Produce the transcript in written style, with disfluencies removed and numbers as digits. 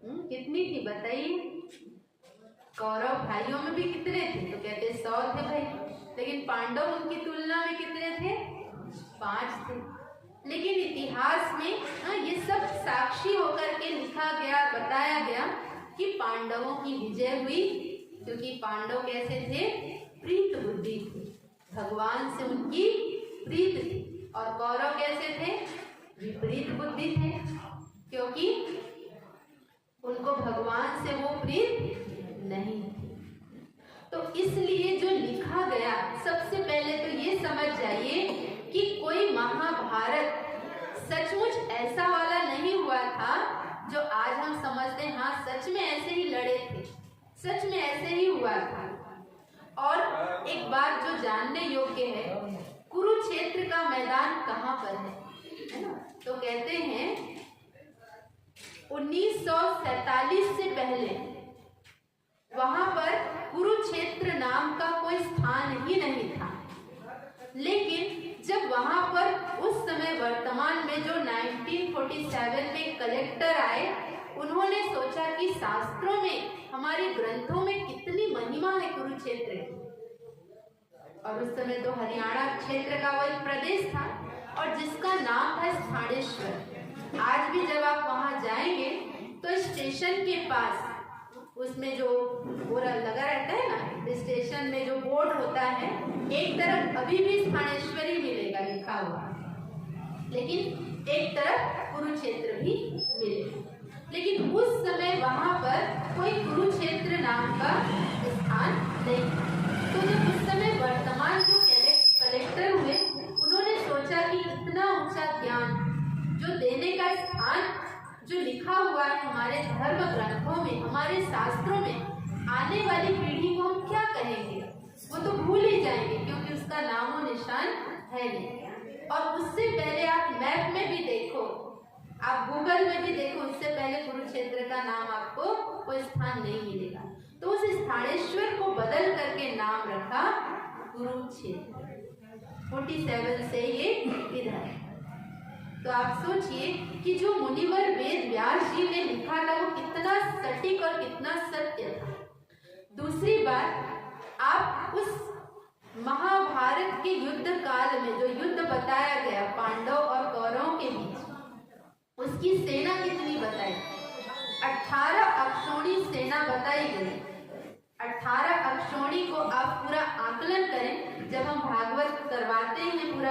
कितनी थी बताइए? कौरव भाइयों में भी कितने थे? तो कहते 100 थे भाई, लेकिन पांडव उनकी तुलना में कितने थे? 5 थे। लेकिन इतिहास में ये सब साक्षी होकर के लिखा गया, बताया गया कि पांडवों की विजय हुई, क्योंकि पांडव कैसे थे? प्रीत बुद्धि थे, भगवान से उनकी प्रीत थी। और कौरव कैसे थे? विपरीत बुद्धि थे, क्योंकि उनको भगवान से वो प्रीत नहीं थी। तो इसलिए जो लिखा गया, सबसे पहले तो ये समझ जाइए कि कोई महाभारत सचमुच ऐसा वाला नहीं हुआ था जो आज हम समझते हैं हाँ सच में ऐसे ही लड़े थे, सच में ऐसे ही हुआ था। और एक बात जो जानने योग्य है, कुरुक्षेत्र का मैदान कहाँ पर है ना? तो कहते हैं 1947 से पहले वहां पर कुरुक्षेत्र नाम का कोई स्थान ही नहीं था। लेकिन जब वहां पर उस समय वर्तमान में जो 1947 में कलेक्टर आए, उन्होंने सोचा कि शास्त्रों में, हमारे ग्रंथों में कितनी महिमा है कुरुक्षेत्र की। और उस समय तो हरियाणा क्षेत्र का वो एक प्रदेश था और जिसका नाम था स्थानेश्वर। आज भी जब आप वहां जाएंगे तो स्टेशन के पास उसमें जो बोरा लगा रहता है ना, स्टेशन में जो बोर्ड होता है, एक तरफ अभी भी स्थानेश्वरी मिलेगा लिखा हुआ, लेकिन एक तरफ कुरुक्षेत्र भी मिलेगा। लेकिन उस समय वहां पर कोई कुरुक्षेत्र नाम का स्थान नहीं था। तो जब उस समय वर्तमान जो कलेक्टर हुए, उन्होंने सोचा कि इतना ऊंचा ज्ञान जो देने का स्थान जो लिखा हुआ है हमारे धर्म ग्रंथों में, हमारे शास्त्रों में, आने वाली पीढ़ी को हम क्या कहेंगे? वो तो भूल ही जाएंगे, क्योंकि उसका नामो निशान है नहीं। और उससे पहले आप मैप में भी देखो, आप गूगल में भी देखो, उससे पहले कुरुक्षेत्र का नाम आपको कोई स्थान नहीं मिलेगा। तो उस स्थानेश्वर को बदल करके नाम रखा कुरुक्षेत्र। 47 से ये इधर है। तो आप सोचिए कि जो मुनिवर वेद व्यास जी ने लिखा था वो कितना सटीक और कितना सत्य था। दूसरी बात, आप उस महाभारत के युद्ध काल में जो युद्ध बताया गया पांडव और कौरवों के बीच, उसकी सेना कितनी बताई? 18 अक्षौणी सेना बताई गई। 18 अक्षौणी को आप पूरा आकलन करें, जब हम भागवत करवाते हैं पूरा